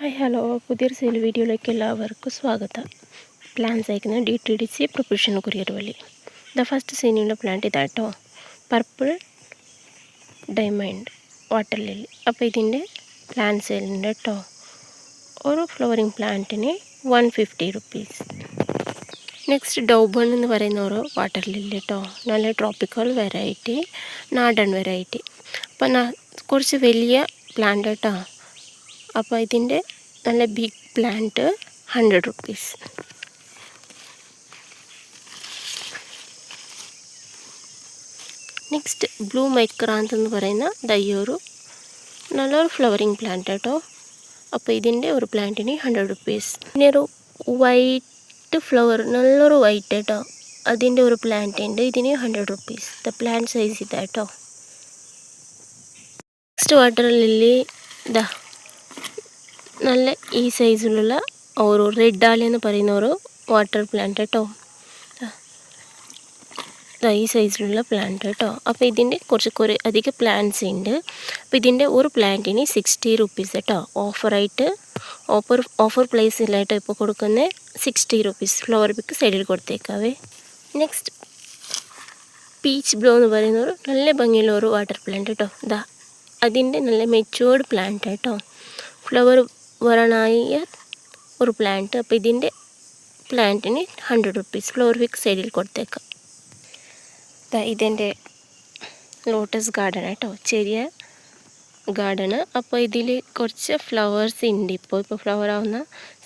Hi hello പുതിയൊരു sale വീഡിയോയിലേക്ക് എല്ലാവർക്കും സ്വാഗതം. പ്ലാന്റ്സ് അയക്കുന്ന DTDC പ്രൊഫഷണൽ കൊറിയർ വഴി. ഫസ്റ്റ് സീനിയുള്ള പ്ലാന്റ് ഇതാട്ടോ, പർപ്പിൾ ഡയമണ്ട് വാട്ടർ ലില്ലി. അപ്പോൾ ഇതിൻ്റെ പ്ലാന്റ് സെയിലുണ്ട് കേട്ടോ. ഒരു ഫ്ലവറിങ് പ്ലാന്റിന് 150 റുപ്പീസ്. നെക്സ്റ്റ് ഡൗബൺ എന്ന് പറയുന്ന ഒരു വാട്ടർ ലില്ലി കേട്ടോ, നല്ല ട്രോപ്പിക്കൽ വെറൈറ്റി, നാടൻ വെറൈറ്റി. അപ്പം കുറച്ച് വലിയ പ്ലാന്റ് കേട്ടോ. അപ്പോൾ ഇതിൻ്റെ നല്ല big plant 100 rupees. Next blue മൈക്രാന്ത് എന്ന് പറയുന്ന ദയ്യൊരു നല്ലൊരു ഫ്ലവറിങ് പ്ലാന്റ് കേട്ടോ. അപ്പോൾ ഇതിൻ്റെ ഒരു പ്ലാന്റിന് 100 റുപ്പീസ്. പിന്നെ ഒരു വൈറ്റ് ഫ്ലവർ, നല്ലൊരു വൈറ്റ് കേട്ടോ, അതിൻ്റെ ഒരു പ്ലാന്റ് ഉണ്ട്, ഇതിന് 100 റുപ്പീസ്. പ്ലാന്റ് സൈസ് ഇതാ കേട്ടോ. നെക്സ്റ്റ് വാട്ടർ ലില്ലി ഇതാ, നല്ല ഈ സൈസിലുള്ള ഒരു റെഡ് ഡാലിയ എന്ന് പറയുന്ന ഒരു വാട്ടർ പ്ലാന്റ് കേട്ടോ. ഈ സൈസിലുള്ള പ്ലാന്റ് കേട്ടോ. അപ്പോൾ ഇതിൻ്റെ കുറച്ച് അധികം പ്ലാന്റ്സ് ഉണ്ട്. അപ്പോൾ ഇതിൻ്റെ ഒരു പ്ലാന്റിന് 60 റുപ്പീസ് കേട്ടോ. ഓഫർ പ്രൈസിലായിട്ടോ ഇപ്പോൾ കൊടുക്കുന്ന 60 റുപ്പീസ്. ഫ്ലവർ പിക്ക് സൈഡിൽ കൊടുത്തേക്കാവേ. നെക്സ്റ്റ് പീച്ച് ബ്ലൂ എന്ന് പറയുന്ന ഒരു നല്ല ഭംഗിയുള്ള ഒരു വാട്ടർ പ്ലാന്റ് കേട്ടോ. അതിൻ്റെ നല്ല മെച്ചുവേർഡ് പ്ലാന്റ് കേട്ടോ, ഫ്ലവർ വരാനായ ഒരു പ്ലാന്റ്. അപ്പോൾ ഇതിൻ്റെ പ്ലാന്റിന് 100 റുപ്പീസ്. ഫ്ലവർ പിക്ക് സൈഡിൽ കൊടുത്തേക്കാം. ഇതെൻ്റെ ലോട്ടസ് ഗാർഡൻ കേട്ടോ, ചെറിയ ഗാർഡന്. അപ്പോൾ ഇതിൽ കുറച്ച് ഫ്ലവേഴ്സ് ഉണ്ട്. ഇപ്പോൾ ഫ്ലവർ ആവുന്ന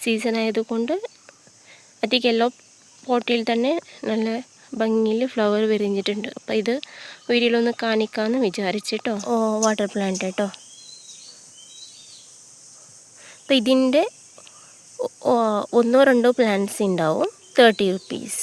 സീസൺ ആയതുകൊണ്ട് അധികം യെല്ലോ പോട്ടിൽ തന്നെ നല്ല ഭംഗിയിൽ ഫ്ലവർ വിരിഞ്ഞിട്ടുണ്ട്. അപ്പോൾ ഇത് വീഡിയോയിലൊന്ന് കാണിക്കാമെന്ന് വിചാരിച്ചിട്ടോ. വാട്ടർ പ്ലാന്റ് കേട്ടോ. അപ്പോൾ ഇതിൻ്റെ 1-2 പ്ലാന്റ്സ് ഉണ്ടാവും, 30 റുപ്പീസ്.